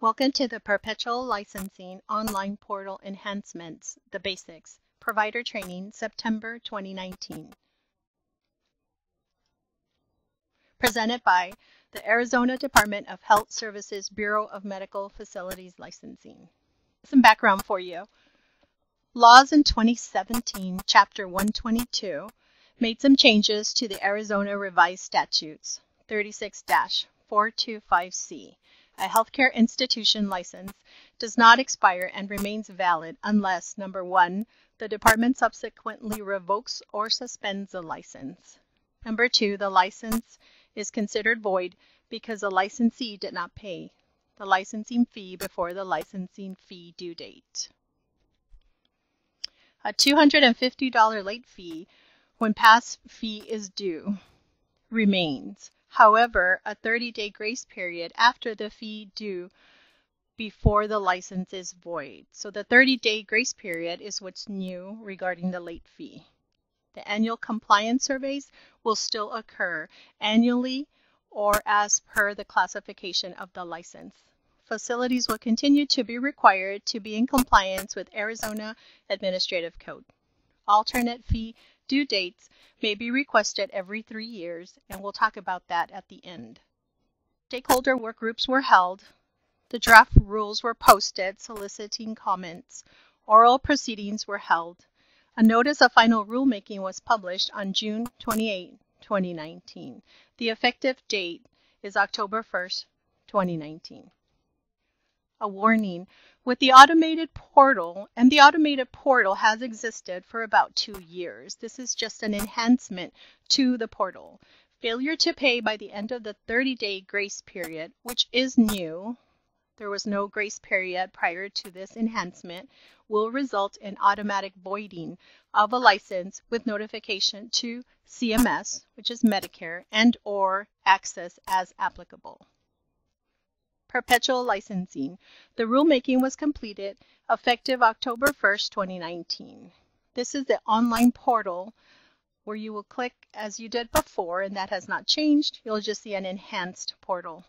Welcome to the Perpetual Licensing Online Portal Enhancements, the Basics, Provider Training, September 2019. Presented by the Arizona Department of Health Services Bureau of Medical Facilities Licensing. Some background for you. Laws in 2017, Chapter 122, made some changes to the Arizona Revised Statutes 36-425C. A healthcare institution license does not expire and remains valid unless, number one, the department subsequently revokes or suspends the license. Number two, the license is considered void because the licensee did not pay the licensing fee before the licensing fee due date. A $250 late fee when past fee is due remains. However, a 30-day grace period after the fee due before the license is void. So the 30-day grace period is what's new regarding the late fee. The annual compliance surveys will still occur annually or as per the classification of the license. Facilities will continue to be required to be in compliance with Arizona Administrative Code. Alternate fee due dates may be requested every 3 years, and we'll talk about that at the end. Stakeholder work groups were held. The draft rules were posted soliciting comments. Oral proceedings were held. A notice of final rulemaking was published on June 28, 2019. The effective date is October 1st, 2019. A warning. With the automated portal, and the automated portal has existed for about 2 years. This is just an enhancement to the portal. Failure to pay by the end of the 30-day grace period, which is new, there was no grace period prior to this enhancement, will result in automatic voiding of a license with notification to CMS, which is Medicare, and/or Access as applicable. Perpetual licensing. The rulemaking was completed effective October 1st, 2019. This is the online portal where you will click as you did before, and that has not changed. You'll just see an enhanced portal.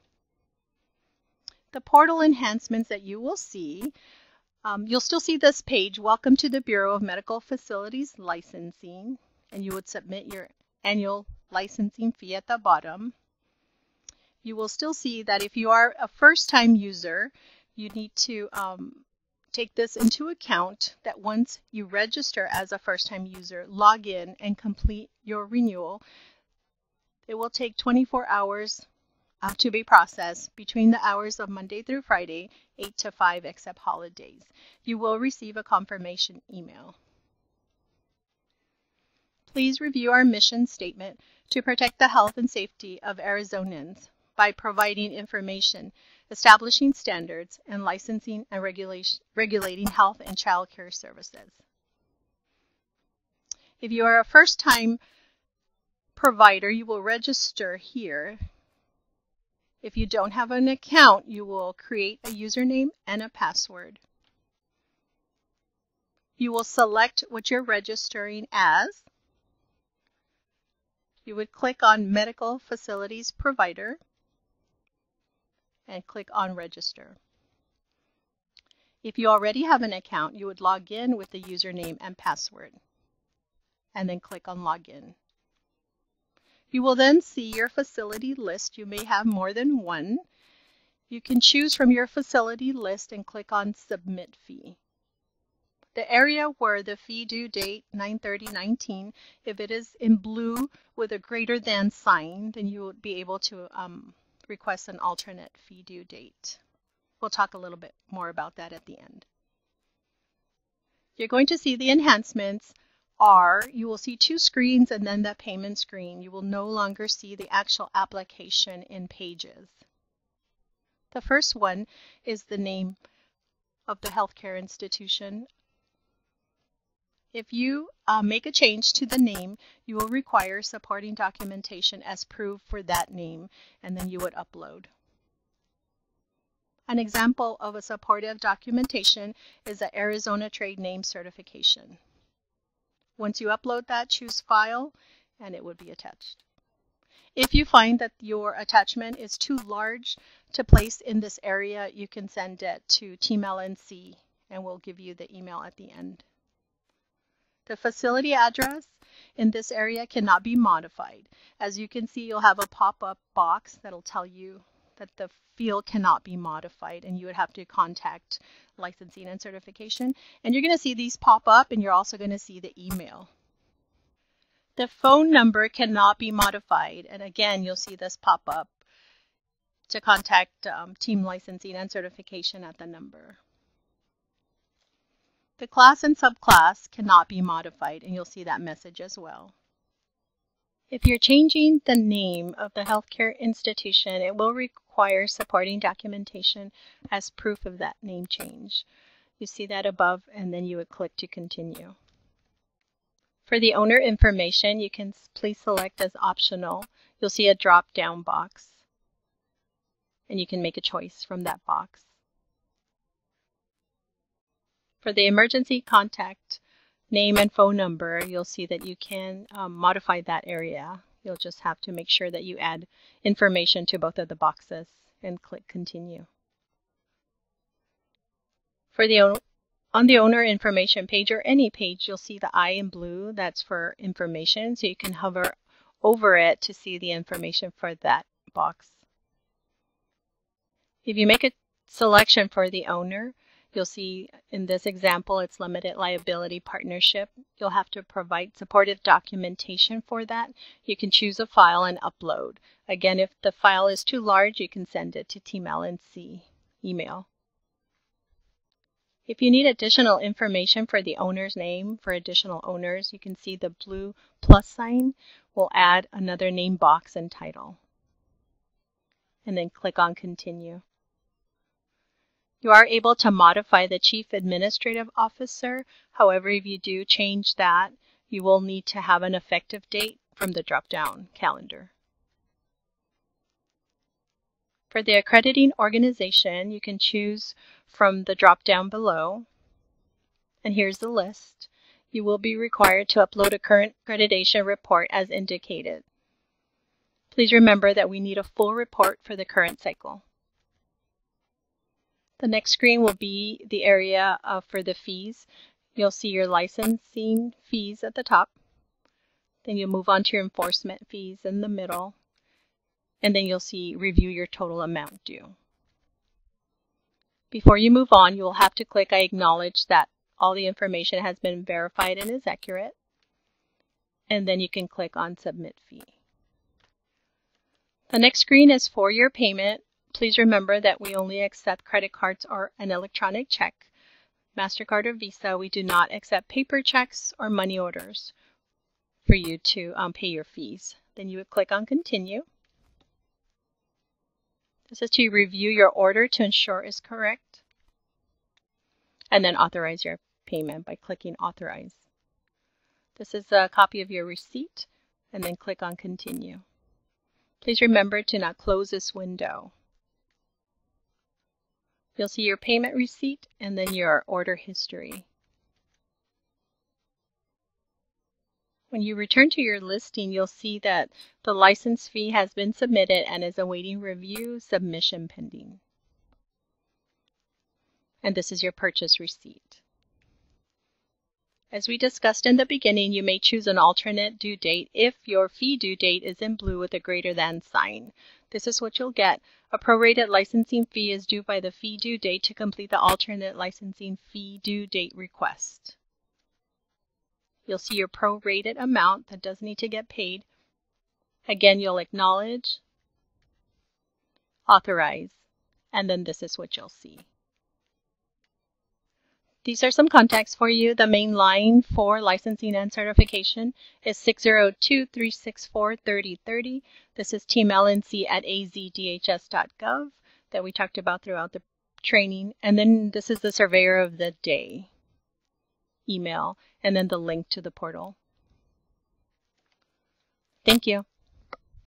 The portal enhancements that you will see, you'll still see this page, Welcome to the Bureau of Medical Facilities Licensing, and you would submit your annual licensing fee at the bottom. You will still see that if you are a first-time user, you need to take this into account that once you register as a first-time user, log in and complete your renewal, it will take 24 hours to be processed between the hours of Monday through Friday, 8 to 5 except holidays. You will receive a confirmation email. Please review our mission statement to protect the health and safety of Arizonans by providing information, establishing standards, and licensing and regulating health and child care services. If you are a first-time provider, you will register here. If you don't have an account, you will create a username and a password. You will select what you're registering as. You would click on Medical Facilities Provider and click on Register. If you already have an account, you would log in with the username and password and then click on Login. You will then see your facility list. You may have more than one. You can choose from your facility list and click on Submit Fee. The area where the fee due date 9/30/19, if it is in blue with a greater than sign, then you will be able to request an alternate fee due date. We'll talk a little bit more about that at the end. You're going to see the enhancements you will see 2 screens and then the payment screen. You will no longer see the actual application in pages. The first one is the name of the healthcare institution. If you make a change to the name, you will require supporting documentation as proof for that name, and then you would upload. An example of a supportive documentation is the Arizona Trade Name Certification. Once you upload that, choose File, and it would be attached. If you find that your attachment is too large to place in this area, you can send it to Team LNC and we'll give you the email at the end. The facility address in this area cannot be modified. As you can see, you'll have a pop-up box that'll tell you that the field cannot be modified and you would have to contact licensing and certification. And you're going to see these pop up and you're also going to see the email. The phone number cannot be modified, and again, you'll see this pop up to contact Team Licensing and Certification at the number. The class and subclass cannot be modified, and you'll see that message as well. If you're changing the name of the healthcare institution, it will require supporting documentation as proof of that name change. You see that above, and then you would click to continue. For the owner information, you can please select as optional. You'll see a drop-down box, and you can make a choice from that box. For the emergency contact name and phone number, you'll see that you can modify that area. You'll just have to make sure that you add information to both of the boxes and click continue. For the on the owner information page or any page, you'll see the I in blue. That's for information, so you can hover over it to see the information for that box. If you make a selection for the owner, you'll see in this example, it's limited liability partnership. You'll have to provide supportive documentation for that. You can choose a file and upload. Again, if the file is too large, you can send it to Team LNC email. If you need additional information for the owner's name, for additional owners, you can see the blue plus sign will add another name box and title. And then click on continue. You are able to modify the Chief Administrative Officer. However, if you do change that, you will need to have an effective date from the drop-down calendar. For the accrediting organization, you can choose from the drop-down below. And here's the list. You will be required to upload a current accreditation report as indicated. Please remember that we need a full report for the current cycle. The next screen will be the area for the fees. You'll see your licensing fees at the top. Then you'll move on to your enforcement fees in the middle. And then you'll see review your total amount due. Before you move on, you will have to click I acknowledge that all the information has been verified and is accurate. And then you can click on submit fee. The next screen is for your payment. Please remember that we only accept credit cards or an electronic check. MasterCard or Visa, we do not accept paper checks or money orders for you to pay your fees. Then you would click on continue. This is to review your order to ensure it's correct. And then authorize your payment by clicking authorize. This is a copy of your receipt, and then click on continue. Please remember to not close this window. You'll see your payment receipt and then your order history. When you return to your listing, you'll see that the license fee has been submitted and is awaiting review, submission pending. And this is your purchase receipt. As we discussed in the beginning, you may choose an alternate due date if your fee due date is in blue with a greater than sign. This is what you'll get. A prorated licensing fee is due by the fee due date to complete the alternate licensing fee due date request. You'll see your prorated amount that does need to get paid. Again, you'll acknowledge, authorize, and then this is what you'll see. These are some contacts for you. The main line for licensing and certification is 602-364-3030. This is Team LNC at azdhs.gov that we talked about throughout the training. And then this is the Surveyor of the Day email, and then the link to the portal. Thank you.